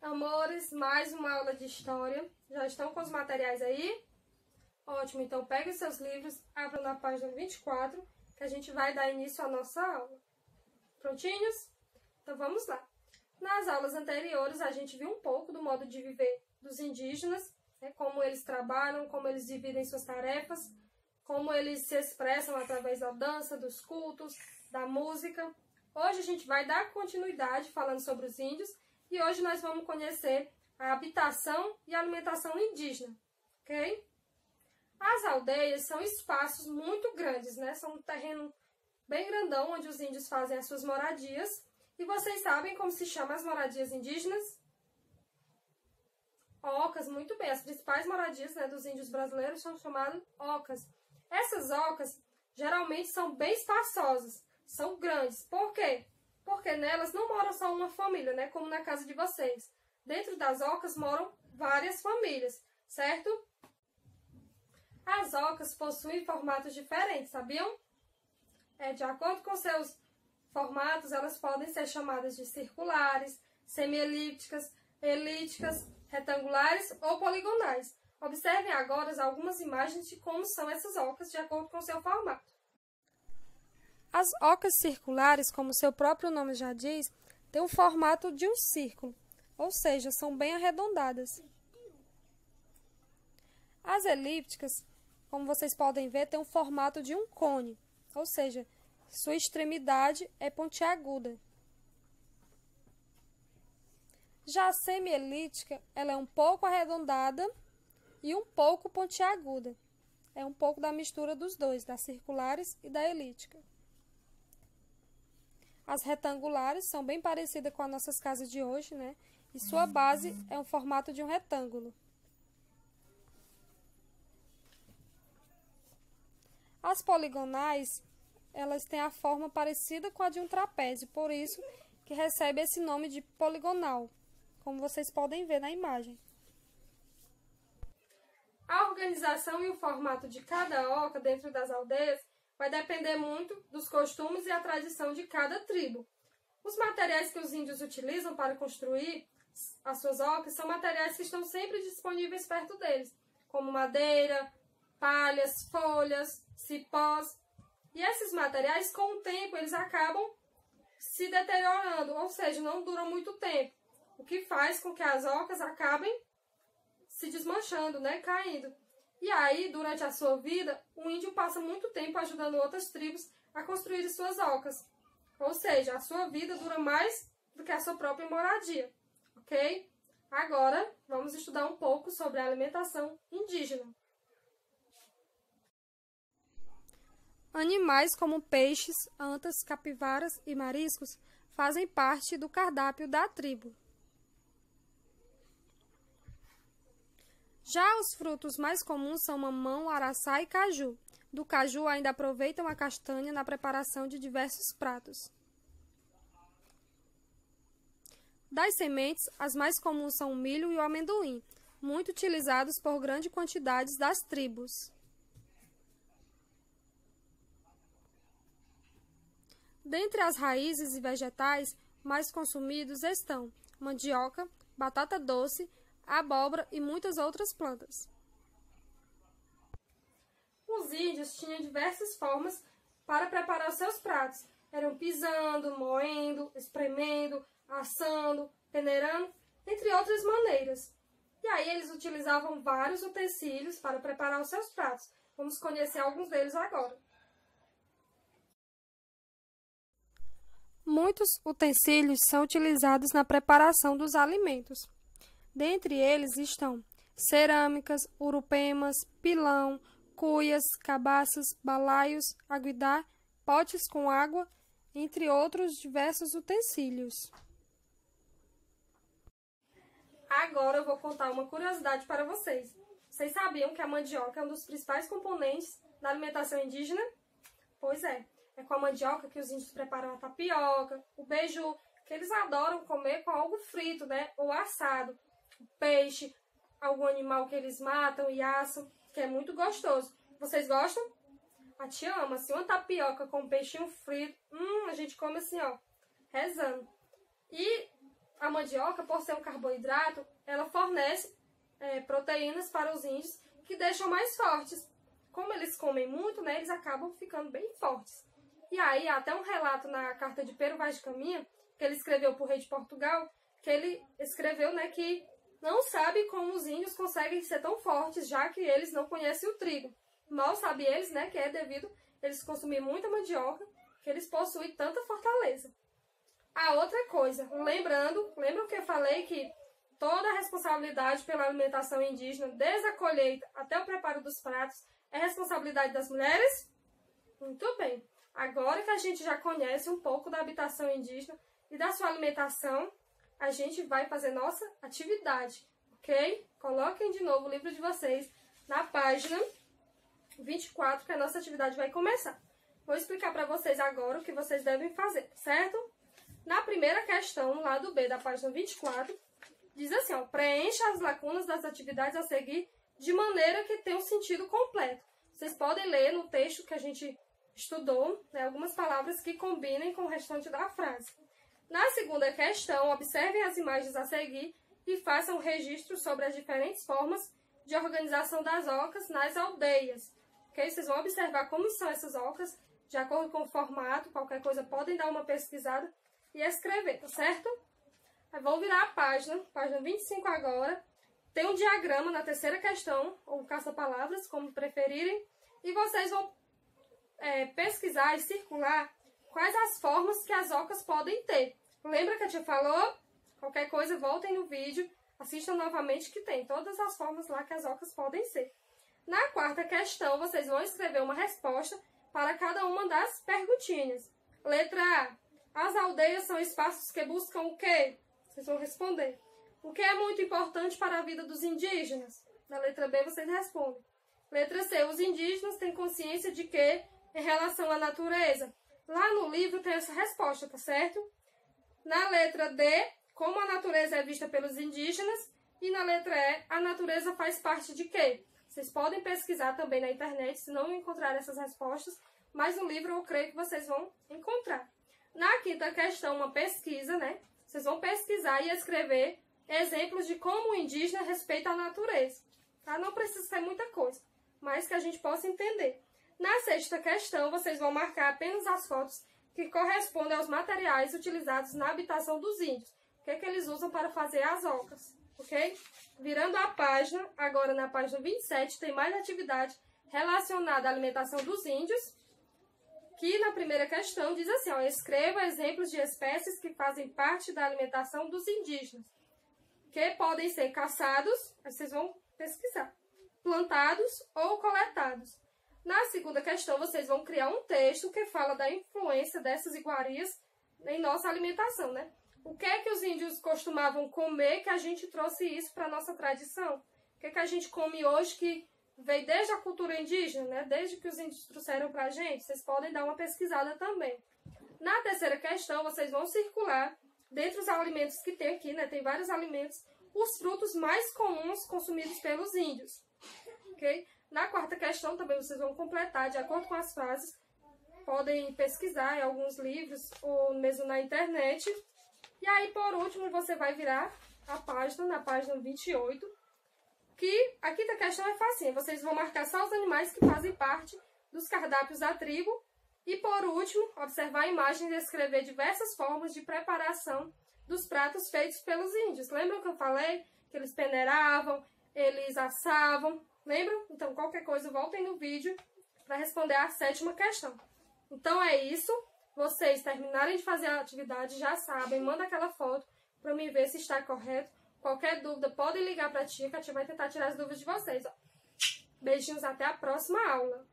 Amores, mais uma aula de história. Já estão com os materiais aí? Ótimo, então pegue os seus livros, abra na página 24, que a gente vai dar início à nossa aula. Prontinhos? Então vamos lá. Nas aulas anteriores, a gente viu um pouco do modo de viver dos indígenas, como eles trabalham, como eles dividem suas tarefas, como eles se expressam através da dança, dos cultos, da música. Hoje a gente vai dar continuidade falando sobre os índios e hoje nós vamos conhecer a habitação e a alimentação indígena, ok? As aldeias são espaços muito grandes, né? São um terreno bem grandão onde os índios fazem as suas moradias. E vocês sabem como se chamam as moradias indígenas? Ocas, muito bem. As principais moradias, né, dos índios brasileiros são chamadas ocas. Essas ocas geralmente são bem espaçosas, são grandes. Por quê? Porque nelas não mora só uma família, né, como na casa de vocês. Dentro das ocas moram várias famílias, certo? As ocas possuem formatos diferentes, sabiam? De acordo com seus formatos, elas podem ser chamadas de circulares, semielípticas, elípticas, retangulares ou poligonais. Observem agora algumas imagens de como são essas ocas de acordo com seu formato. As ocas circulares, como seu próprio nome já diz, têm o formato de um círculo, ou seja, são bem arredondadas. As elípticas, como vocês podem ver, têm o formato de um cone, ou seja, sua extremidade é pontiaguda. Já a semielíptica, ela é um pouco arredondada e um pouco pontiaguda. É um pouco da mistura dos dois, das circulares e da elíptica. As retangulares são bem parecidas com as nossas casas de hoje, né? E sua base é um formato de um retângulo. As poligonais, elas têm a forma parecida com a de um trapézio, por isso que recebe esse nome de poligonal, como vocês podem ver na imagem. A organização e o formato de cada oca dentro das aldeias vai depender muito dos costumes e a tradição de cada tribo. Os materiais que os índios utilizam para construir as suas ocas são materiais que estão sempre disponíveis perto deles, como madeira, palhas, folhas, cipós. E esses materiais, com o tempo, eles acabam se deteriorando, ou seja, não duram muito tempo, o que faz com que as ocas acabem se desmanchando, né, caindo. E aí, durante a sua vida, o índio passa muito tempo ajudando outras tribos a construir suas ocas. Ou seja, a sua vida dura mais do que a sua própria moradia, ok? Agora, vamos estudar um pouco sobre a alimentação indígena. Animais como peixes, antas, capivaras e mariscos fazem parte do cardápio da tribo. Já os frutos mais comuns são mamão, araçá e caju. Do caju ainda aproveitam a castanha na preparação de diversos pratos. Das sementes, as mais comuns são o milho e o amendoim, muito utilizados por grande quantidade das tribos. Dentre as raízes e vegetais mais consumidos estão mandioca, batata doce, abóbora e muitas outras plantas. Os índios tinham diversas formas para preparar os seus pratos. Eram pisando, moendo, espremendo, assando, peneirando, entre outras maneiras. E aí eles utilizavam vários utensílios para preparar os seus pratos. Vamos conhecer alguns deles agora. Muitos utensílios são utilizados na preparação dos alimentos. Dentre eles estão cerâmicas, urupemas, pilão, cuias, cabaças, balaios, aguidar, potes com água, entre outros diversos utensílios. Agora eu vou contar uma curiosidade para vocês. Vocês sabiam que a mandioca é um dos principais componentes da alimentação indígena? Pois é com a mandioca que os índios preparam a tapioca, o beiju, que eles adoram comer com algo frito, né, ou assado. O peixe, algum animal que eles matam e assam, que é muito gostoso. Vocês gostam? A tia ama, assim, uma tapioca com um peixinho frito, a gente come assim, ó, rezando. E a mandioca, por ser um carboidrato, ela fornece proteínas para os índios que deixam mais fortes. Como eles comem muito, né, eles acabam ficando bem fortes. E aí, há até um relato na carta de Pero Vaz de Caminha, que ele escreveu para o rei de Portugal, que ele escreveu, né, que não sabe como os índios conseguem ser tão fortes, já que eles não conhecem o trigo. Mal sabem eles, né, que é devido a eles consumirem muita mandioca, que eles possuem tanta fortaleza. A outra coisa, lembram que eu falei que toda a responsabilidade pela alimentação indígena, desde a colheita até o preparo dos pratos, é responsabilidade das mulheres? Muito bem. Agora que a gente já conhece um pouco da habitação indígena e da sua alimentação, a gente vai fazer nossa atividade, ok? Coloquem de novo o livro de vocês na página 24, que a nossa atividade vai começar. Vou explicar para vocês agora o que vocês devem fazer, certo? Na primeira questão, no lado B da página 24, diz assim, ó, preencha as lacunas das atividades a seguir de maneira que tenha um sentido completo. Vocês podem ler no texto que a gente estudou, né, algumas palavras que combinem com o restante da frase. Na segunda questão, observem as imagens a seguir e façam um registro sobre as diferentes formas de organização das ocas nas aldeias. Okay? Vocês vão observar como são essas ocas, de acordo com o formato, qualquer coisa podem dar uma pesquisada e escrever, tá certo? Aí vão virar a página 25 agora. Tem um diagrama na terceira questão, ou caça-palavras, como preferirem, e vocês vão pesquisar e circular quais as formas que as ocas podem ter. Lembra que a tia falou? Qualquer coisa, voltem no vídeo, assistam novamente que tem todas as formas lá que as ocas podem ser. Na quarta questão, vocês vão escrever uma resposta para cada uma das perguntinhas. Letra A. As aldeias são espaços que buscam o quê? Vocês vão responder. O que é muito importante para a vida dos indígenas? Na letra B, vocês respondem. Letra C. Os indígenas têm consciência de que, em relação à natureza? Lá no livro tem essa resposta, tá certo? Na letra D, como a natureza é vista pelos indígenas? E na letra E, a natureza faz parte de quê? Vocês podem pesquisar também na internet, se não encontrar essas respostas, mas no livro eu creio que vocês vão encontrar. Na quinta questão, uma pesquisa, né? Vocês vão pesquisar e escrever exemplos de como o indígena respeita a natureza. Tá? Não precisa ser muita coisa, mas que a gente possa entender. Na sexta questão, vocês vão marcar apenas as fotos que correspondem aos materiais utilizados na habitação dos índios. O que é que eles usam para fazer as ocas, ok? Virando a página, agora na página 27, tem mais atividade relacionada à alimentação dos índios, que na primeira questão diz assim, ó, escreva exemplos de espécies que fazem parte da alimentação dos indígenas, que podem ser caçados, vocês vão pesquisar, plantados ou coletados. Na segunda questão, vocês vão criar um texto que fala da influência dessas iguarias em nossa alimentação, né? O que é que os índios costumavam comer que a gente trouxe isso para a nossa tradição? O que é que a gente come hoje que veio desde a cultura indígena, né? Desde que os índios trouxeram para a gente? Vocês podem dar uma pesquisada também. Na terceira questão, vocês vão circular, dentre os alimentos que tem aqui, né? Tem vários alimentos, os frutos mais comuns consumidos pelos índios, ok? Na quarta questão também vocês vão completar de acordo com as frases. Podem pesquisar em alguns livros ou mesmo na internet. E aí, por último, você vai virar a página, na página 28, que a quinta questão é facinha. Vocês vão marcar só os animais que fazem parte dos cardápios da tribo. E, por último, observar imagens e escrever diversas formas de preparação dos pratos feitos pelos índios. Lembram que eu falei que eles peneiravam, eles assavam? Lembram? Então, qualquer coisa, voltem no vídeo para responder a sétima questão. Então, é isso. Vocês terminarem de fazer a atividade, já sabem, manda aquela foto para mim ver se está correto. Qualquer dúvida, podem ligar para a tia, que a tia vai tentar tirar as dúvidas de vocês. Ó. Beijinhos, até a próxima aula.